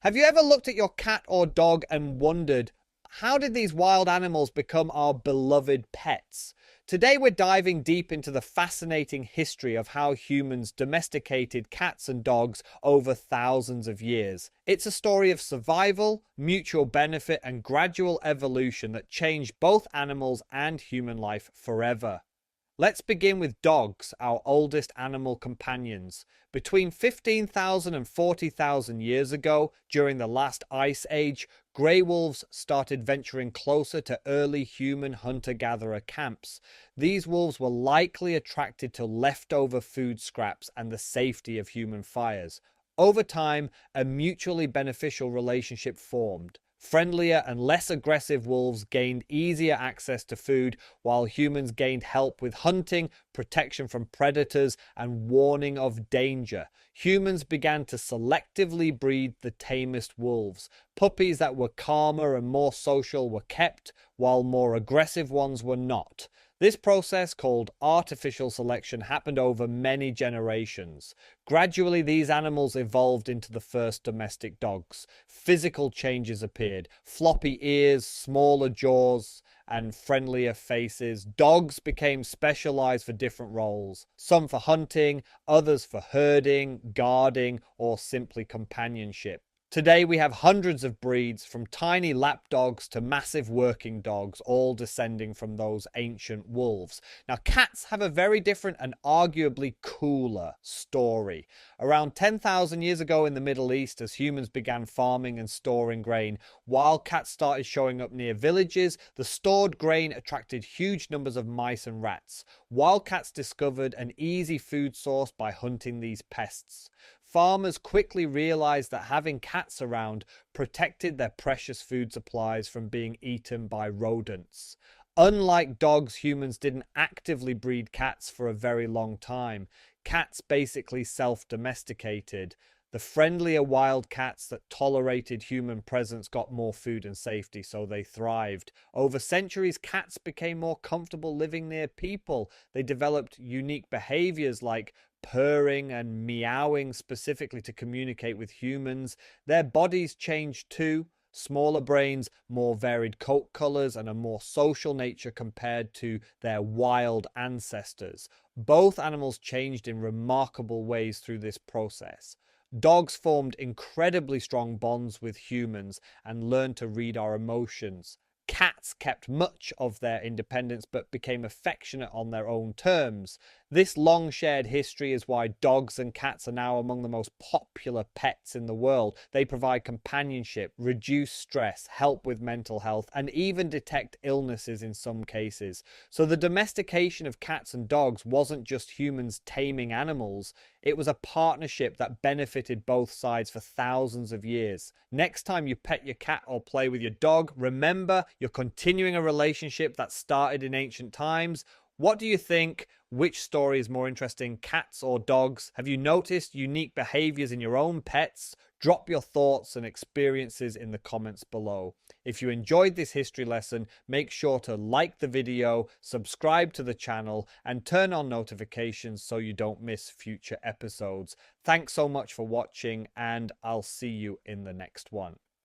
Have you ever looked at your cat or dog and wondered, how did these wild animals become our beloved pets? Today we're diving deep into the fascinating history of how humans domesticated cats and dogs over thousands of years. It's a story of survival, mutual benefit, and gradual evolution that changed both animals and human life forever. Let's begin with dogs, our oldest animal companions. Between 15,000 and 40,000 years ago, during the last ice age, grey wolves started venturing closer to early human hunter-gatherer camps. These wolves were likely attracted to leftover food scraps and the safety of human fires. Over time, a mutually beneficial relationship formed. Friendlier and less aggressive wolves gained easier access to food, while humans gained help with hunting, protection from predators, and warning of danger. Humans began to selectively breed the tamest wolves. Puppies that were calmer and more social were kept, while more aggressive ones were not. This process, called artificial selection, happened over many generations. Gradually, these animals evolved into the first domestic dogs. Physical changes appeared: floppy ears, smaller jaws, and friendlier faces. Dogs became specialized for different roles, some for hunting, others for herding, guarding, or simply companionship. Today we have hundreds of breeds, from tiny lap dogs to massive working dogs, all descending from those ancient wolves. Now, cats have a very different and arguably cooler story. Around 10,000 years ago in the Middle East, as humans began farming and storing grain, wildcats started showing up near villages. The stored grain attracted huge numbers of mice and rats. Wildcats discovered an easy food source by hunting these pests. Farmers quickly realized that having cats around protected their precious food supplies from being eaten by rodents. Unlike dogs, humans didn't actively breed cats for a very long time. Cats basically self-domesticated. The friendlier wild cats that tolerated human presence got more food and safety, so they thrived. Over centuries, cats became more comfortable living near people. They developed unique behaviors like purring and meowing specifically to communicate with humans. Their bodies changed too. Smaller brains, more varied coat colors, and a more social nature compared to their wild ancestors. Both animals changed in remarkable ways through this process. Dogs formed incredibly strong bonds with humans and learned to read our emotions. Cats kept much of their independence but became affectionate on their own terms. This long shared history is why dogs and cats are now among the most popular pets in the world. They provide companionship, reduce stress, help with mental health, and even detect illnesses in some cases. So the domestication of cats and dogs wasn't just humans taming animals. It was a partnership that benefited both sides for thousands of years. Next time you pet your cat or play with your dog, remember you're continuing a relationship that started in ancient times. What do you think? Which story is more interesting, cats or dogs? Have you noticed unique behaviors in your own pets? Drop your thoughts and experiences in the comments below. If you enjoyed this history lesson, make sure to like the video, subscribe to the channel, and turn on notifications so you don't miss future episodes. Thanks so much for watching, and I'll see you in the next one.